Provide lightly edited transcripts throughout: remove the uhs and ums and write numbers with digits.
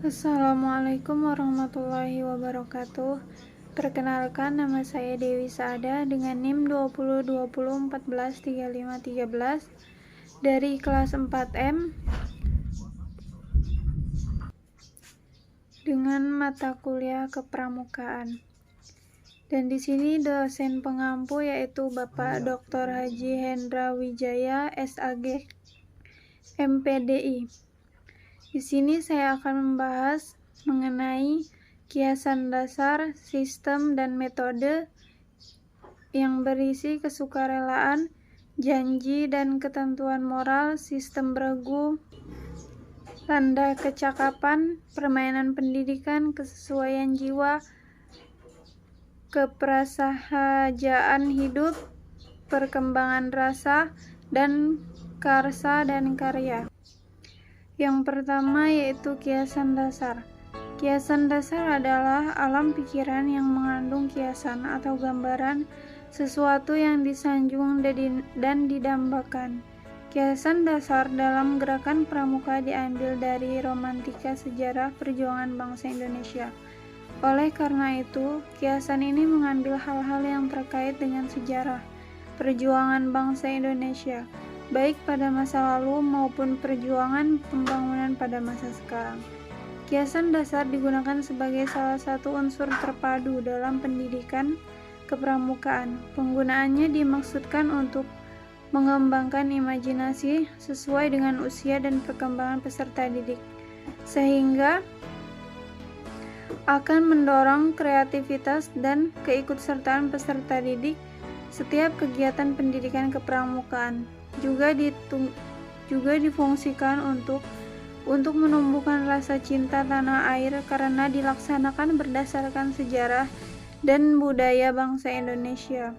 Assalamualaikum warahmatullahi wabarakatuh. Perkenalkan, nama saya Dewi Saada dengan NIM 2020143513 dari kelas 4M dengan mata kuliah kepramukaan. Dan di sini dosen pengampu yaitu Bapak Dr. Haji Hendra Wijaya, SAG, MPDI. Di sini saya akan membahas mengenai kiasan dasar, sistem, dan metode yang berisi kesukarelaan, janji dan ketentuan moral, sistem beregu, tanda kecakapan, permainan pendidikan, kesesuaian jiwa, keprasahajaan hidup, perkembangan rasa, dan karsa dan karya. Yang pertama yaitu kiasan dasar. Kiasan dasar adalah alam pikiran yang mengandung kiasan atau gambaran sesuatu yang disanjung dan didambakan. Kiasan dasar dalam gerakan pramuka diambil dari romantika sejarah perjuangan bangsa Indonesia. Oleh karena itu, kiasan ini mengambil hal-hal yang terkait dengan sejarah perjuangan bangsa Indonesia, baik pada masa lalu maupun perjuangan pembangunan pada masa sekarang. Kiasan dasar digunakan sebagai salah satu unsur terpadu dalam pendidikan kepramukaan. Penggunaannya dimaksudkan untuk mengembangkan imajinasi sesuai dengan usia dan perkembangan peserta didik, sehingga akan mendorong kreativitas dan keikutsertaan peserta didik setiap kegiatan pendidikan kepramukaan. Juga difungsikan untuk menumbuhkan rasa cinta tanah air karena dilaksanakan berdasarkan sejarah dan budaya bangsa Indonesia.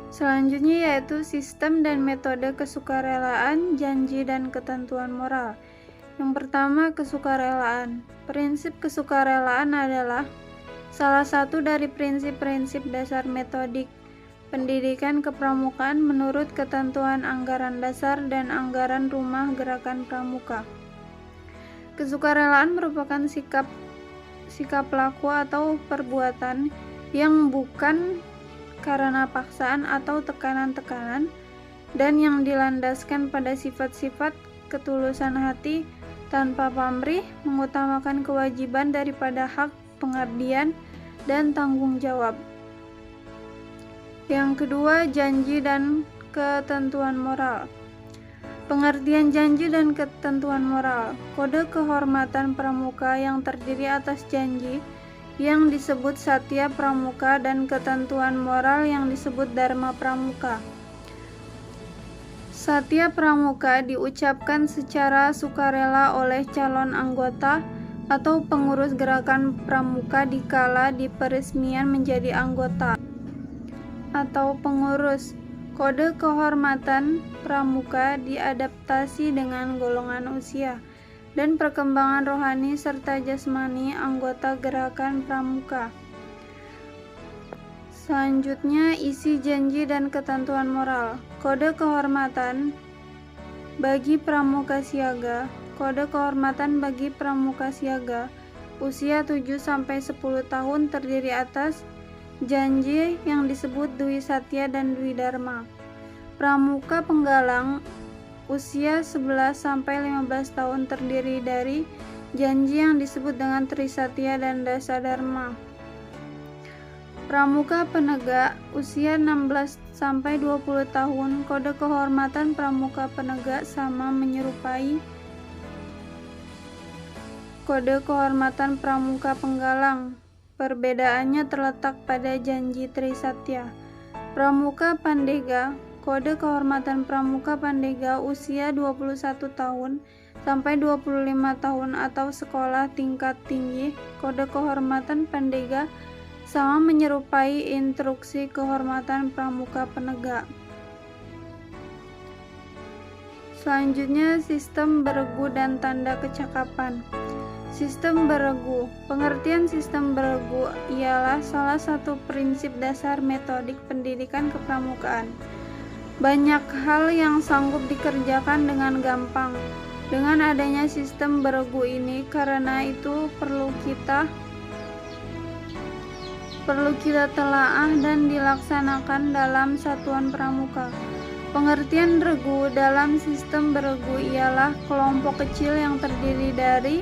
Selanjutnya yaitu sistem dan metode kesukarelaan, janji dan ketentuan moral. Yang pertama, kesukarelaan. Prinsip kesukarelaan adalah salah satu dari prinsip-prinsip dasar metodik pendidikan kepramukaan menurut ketentuan anggaran dasar dan anggaran rumah gerakan pramuka. Kesukarelaan merupakan sikap laku atau perbuatan yang bukan karena paksaan atau tekanan-tekanan dan yang dilandaskan pada sifat-sifat ketulusan hati tanpa pamrih, mengutamakan kewajiban daripada hak, pengabdian, dan tanggung jawab. Yang kedua, janji dan ketentuan moral. Pengertian janji dan ketentuan moral. Kode kehormatan pramuka yang terdiri atas janji yang disebut satya pramuka dan ketentuan moral yang disebut dharma pramuka. Satya pramuka diucapkan secara sukarela oleh calon anggota atau pengurus gerakan pramuka dikala diperesmian menjadi anggota atau pengurus. Kode kehormatan pramuka diadaptasi dengan golongan usia dan perkembangan rohani serta jasmani anggota gerakan pramuka. Selanjutnya, isi janji dan ketentuan moral. Kode kehormatan bagi pramuka siaga. Kode kehormatan bagi pramuka siaga usia 7-10 tahun terdiri atas janji yang disebut Dwi Satya dan Dwi Dharma. Pramuka penggalang usia 11-15 tahun terdiri dari janji yang disebut dengan Trisatya dan Dasa Dharma. Pramuka penegak usia 16-20 tahun. Kode kehormatan pramuka penegak sama menyerupai kode kehormatan pramuka penggalang. Perbedaannya terletak pada janji Trisatya. Pramuka Pandega. Kode kehormatan pramuka Pandega usia 21 tahun sampai 25 tahun atau sekolah tingkat tinggi. Kode kehormatan Pandega sama menyerupai instruksi kehormatan pramuka penegak. Selanjutnya, sistem beregu dan tanda kecakapan. Sistem beregu. Pengertian sistem beregu ialah salah satu prinsip dasar metodik pendidikan kepramukaan. Banyak hal yang sanggup dikerjakan dengan gampang, Dengan adanya sistem beregu ini, karena itu perlu kita telaah dan dilaksanakan dalam satuan pramuka. Pengertian regu dalam sistem beregu ialah kelompok kecil yang terdiri dari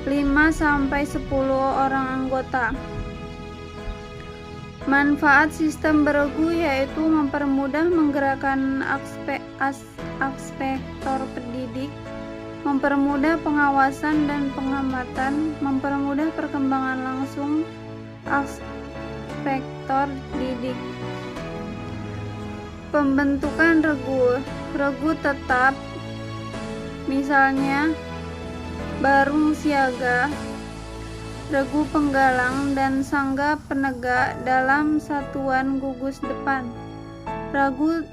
5-10 orang anggota. Manfaat sistem beregu yaitu mempermudah menggerakkan aspektor pendidik, mempermudah pengawasan dan pengamatan, mempermudah perkembangan langsung aspektor didik. Pembentukan regu tetap, misalnya barung siaga, regu penggalang, dan sangga penegak dalam satuan gugus depan. Regu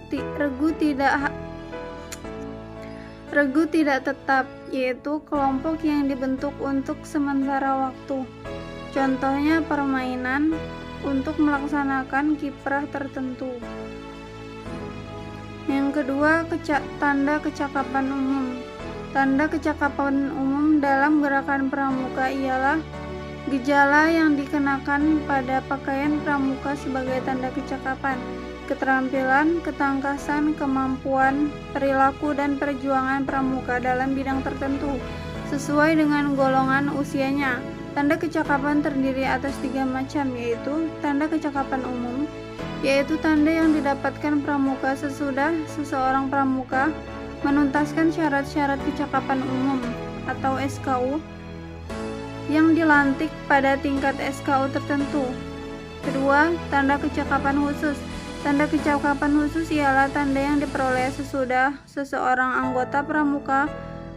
tidak tetap, yaitu kelompok yang dibentuk untuk sementara waktu. Contohnya permainan untuk melaksanakan kiprah tertentu. Yang kedua, tanda kecakapan umum. Tanda kecakapan umum dalam gerakan pramuka ialah gejala yang dikenakan pada pakaian pramuka sebagai tanda kecakapan, keterampilan, ketangkasan, kemampuan, perilaku, dan perjuangan pramuka dalam bidang tertentu, sesuai dengan golongan usianya. Tanda kecakapan terdiri atas 3 macam, yaitu tanda kecakapan umum, yaitu tanda yang didapatkan pramuka sesudah seseorang pramuka menuntaskan syarat-syarat kecakapan umum atau SKU yang dilantik pada tingkat SKU tertentu. Kedua, tanda kecakapan khusus. Tanda kecakapan khusus ialah tanda yang diperoleh sesudah seseorang anggota pramuka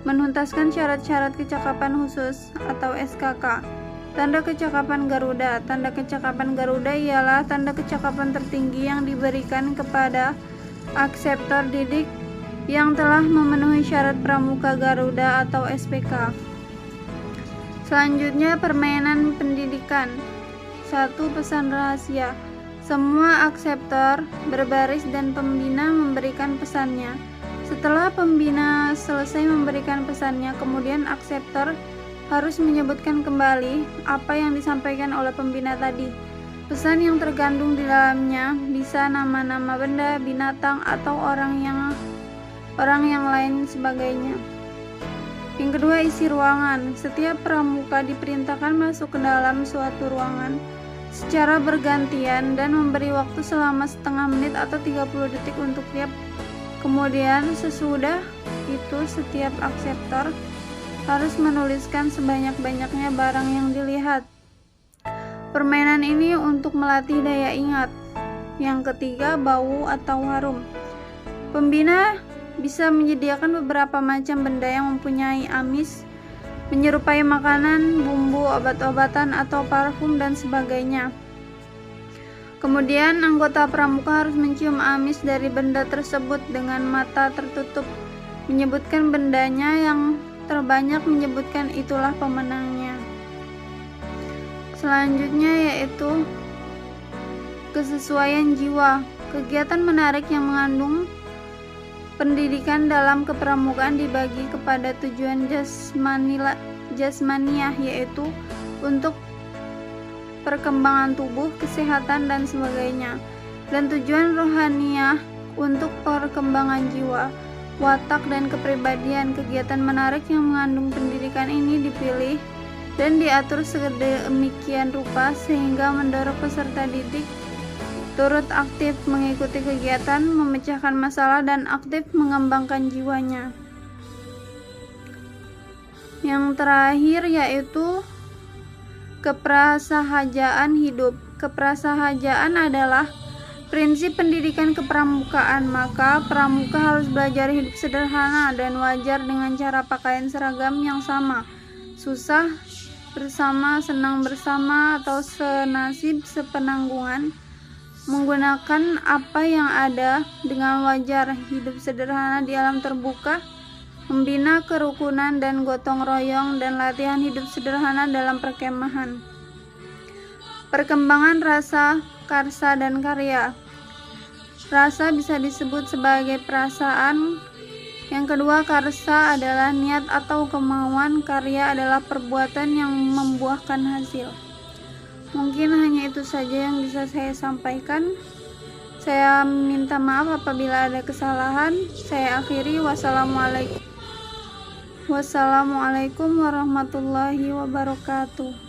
menuntaskan syarat-syarat kecakapan khusus atau SKK. Tanda kecakapan Garuda. Tanda kecakapan Garuda ialah tanda kecakapan tertinggi yang diberikan kepada akseptor didik yang telah memenuhi syarat pramuka Garuda atau SPK. Selanjutnya, permainan pendidikan. 1. Pesan rahasia. Semua akseptor berbaris dan pembina memberikan pesannya. Setelah pembina selesai memberikan pesannya, kemudian akseptor harus menyebutkan kembali apa yang disampaikan oleh pembina tadi. Pesan yang terkandung di dalamnya bisa nama-nama benda, binatang, atau orang yang lain sebagainya. Yang kedua, isi ruangan. Setiap pramuka diperintahkan masuk ke dalam suatu ruangan secara bergantian dan memberi waktu selama setengah menit atau 30 detik untuk tiap. Kemudian sesudah itu setiap akseptor harus menuliskan sebanyak-banyaknya barang yang dilihat. Permainan ini untuk melatih daya ingat. Yang ketiga, bau atau harum. Pembina bisa menyediakan beberapa macam benda yang mempunyai amis, menyerupai makanan, bumbu, obat-obatan, atau parfum, dan sebagainya. Kemudian anggota pramuka harus mencium amis dari benda tersebut dengan mata tertutup, menyebutkan bendanya, yang terbanyak menyebutkan itulah pemenangnya. Selanjutnya yaitu kesesuaian jiwa. Kegiatan menarik yang mengandung pendidikan dalam kepramukaan dibagi kepada tujuan jasmaniah, yaitu untuk perkembangan tubuh, kesehatan, dan sebagainya, dan tujuan rohaniah untuk perkembangan jiwa, watak, dan kepribadian. Kegiatan menarik yang mengandung pendidikan ini dipilih dan diatur sedemikian rupa sehingga mendorong peserta didik turut aktif mengikuti kegiatan, memecahkan masalah, dan aktif mengembangkan jiwanya. Yang terakhir yaitu keprasahajaan hidup. Keprasahajaan adalah prinsip pendidikan kepramukaan, maka pramuka harus belajar hidup sederhana dan wajar dengan cara pakaian seragam yang sama, susah bersama, senang bersama, atau senasib sepenanggungan, menggunakan apa yang ada dengan wajar, hidup sederhana di alam terbuka, membina kerukunan dan gotong royong, dan latihan hidup sederhana dalam perkemahan. Perkembangan rasa, karsa, dan karya. Rasa bisa disebut sebagai perasaan, Yang kedua, karsa adalah niat atau kemauan, karya adalah perbuatan yang membuahkan hasil. Mungkin hanya itu saja yang bisa saya sampaikan. Saya minta maaf apabila ada kesalahan. Saya akhiri. Wassalamualaikum warahmatullahi wabarakatuh.